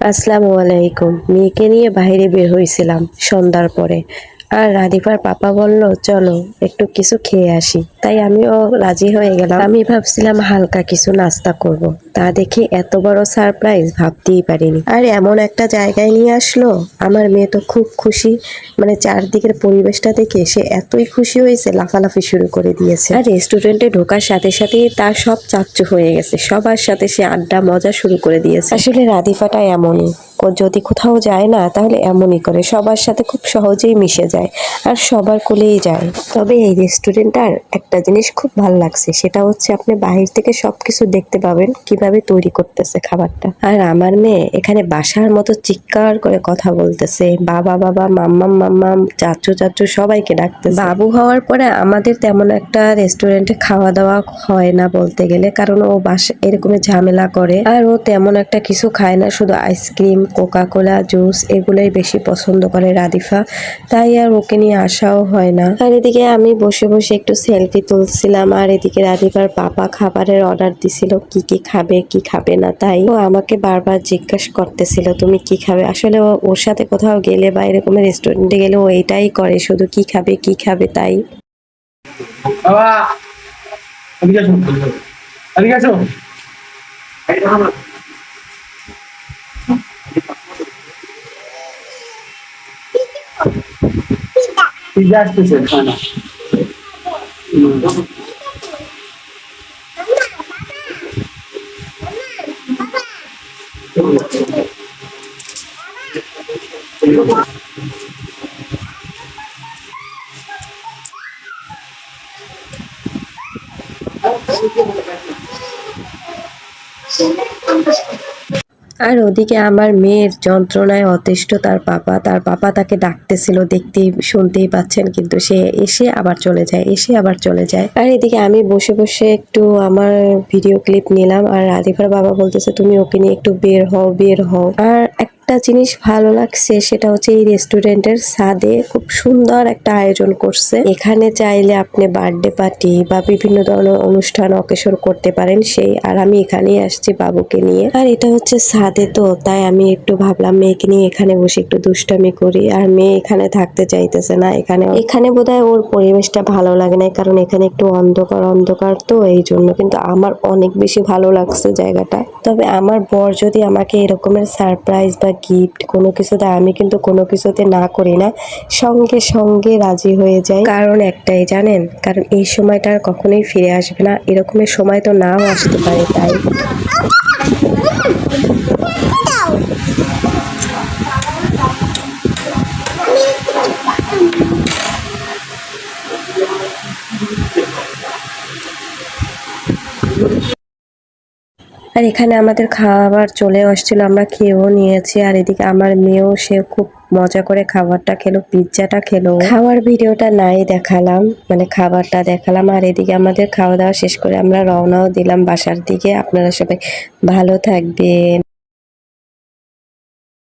আসসালামু আলাইকুম। মেয়েকে নিয়ে বাইরে বের হইছিলাম সন্ধ্যার পরে। আর রাধিফার পাপা বলল, "চলো একটু কিছু খেয়ে আসি।" তাই আমিও রাজি হয়ে গেলাম। আমি ভাবছিলাম হালকা কিছু নাস্তা করব। তা দেখে এত বড় সারপ্রাইজ ভাবতেই পারিনি। আর এমন একটা জায়গায় নিয়ে আসলো, আমার মেয়ে তো খুব খুশি। মানে চারদিকের পরিবেশটা দেখে সে এতই খুশি হয়েছে, লাফালাফি শুরু করে দিয়েছে। আর রেস্টুরেন্টে ঢোকার সাথে সাথেই তার সব চাচ্চু হয়ে গেছে। সবার সাথে সে আড্ডা মজা শুরু করে দিয়েছে। আসলে রাধিফাটা এমনই, যদি কোথাও যায় না তাহলে এমনই করে, সবার সাথে খুব সহজেই মিশে যায় আর সবার কোলেই যায়। তবে এই রেস্টুরেন্টটার একটা জিনিস খুব ভালো লাগছে, সেটা হচ্ছে আপনি বাহির থেকে সবকিছু দেখতে পাবেন কিভাবে তৈরি করতেছে খাবারটা। আর আমার মেয়ে এখানে বাসার মতো চিৎকার করে কথা বলতেছে, বাবা বাবা, মাম্মাম মাম্মাম, চাচু চাচু সবাইকে ডাকতেছে। বাবু হওয়ার পরে আমাদের তেমন একটা রেস্টুরেন্টে খাওয়া দাওয়া হয় না বলতে গেলে, কারণ ও বাসা এরকমের ঝামেলা করে আর ও তেমন একটা কিছু খায় না, শুধু আইসক্রিম, কোকা কোলা, জুস এগুলোই বেশি পছন্দ করে রাধিফা। তাই আর ওকে নিয়ে আসাও হয় না। আর এদিকে আমি বসে বসে একটু সেলফি তুলছিলাম, আর এদিকে রাধিফার পাপা খাবারের অর্ডার দিছিল, কি কি খাবে কি খাবে না। তাই ও আমাকে বারবার জিজ্ঞাসা করতেছিল, তুমি কি খাবে। আসলে ওর সাথে কোথাও গেলে বা এরকম রেস্টুরেন্টে গেলে ও এটাই করে, শুধু কি খাবে কি খাবে তাই। বাবা, এদিকে আসো, এদিকে আসো। পিজ্জা আসতেছে, খানা। আর ওদিকে আমার মেয়ের যন্ত্রণায় অতিষ্ঠ তার পাপা তাকে ডাকতেছিল, দেখতেই শুনতেই পাচ্ছেন, কিন্তু সে এসে আবার চলে যায়, এসে আবার চলে যায়। আর এদিকে আমি বসে বসে একটু আমার ভিডিও ক্লিপ নিলাম, আর রাধিফার বাবা বলতেছে, তুমি ওকে নিয়ে একটু বের হও বের হও। আর একটা জিনিস ভালো লাগছে, সেটা হচ্ছে এই রেস্টুরেন্টের ছাদে খুব সুন্দর একটা আয়োজন করছে। এখানে চাইলে আপনি বার্থডে পার্টি বা বিভিন্ন ধরনের অনুষ্ঠান অকেশন করতে পারেন সেই। আর আমি এখানেই আসছি বাবুকে নিয়ে। আর এটা হচ্ছে ছাদে, তো তাই আমি একটু ভাবলাম মেয়েকে নিয়ে এখানে বসে একটু দুষ্টামি করি। আর মেয়ে এখানে থাকতে চাইতেছে না। এখানে বোধহয় ওর পরিবেশটা ভালো লাগে না, কারণ এখানে একটু অন্ধকার অন্ধকার, তো এই জন্য। কিন্তু আমার অনেক বেশি ভালো লাগছে জায়গাটা। তবে আমার বর যদি আমাকে এরকমের সারপ্রাইজ বা গিফট কোনো কিছু দেয়, আমি কিন্তু কোনো কিছুতে না করি না, সঙ্গে সঙ্গে রাজি হয়ে যাই। কারণ একটাই জানেন, কারণ এই সময়টা আর কখনোই ফিরে আসবে না, এরকমের সময় তো নাও আসতে পারে, তাই। আর এখানে আমাদের খাবার চলে আসছিল, আমরা খেয়েও নিয়েছি। আর এদিকে আমার মেয়েও, সে খুব মজা করে খাবারটা খেলো, পিৎজাটা খেলো। খাওয়ার ভিডিওটা নাই দেখালাম, মানে খাবারটা দেখালাম। আর এদিকে আমাদের খাওয়া দাওয়া শেষ করে আমরা রওনাও দিলাম বাসার দিকে। আপনারা সবাই ভালো থাকবেন।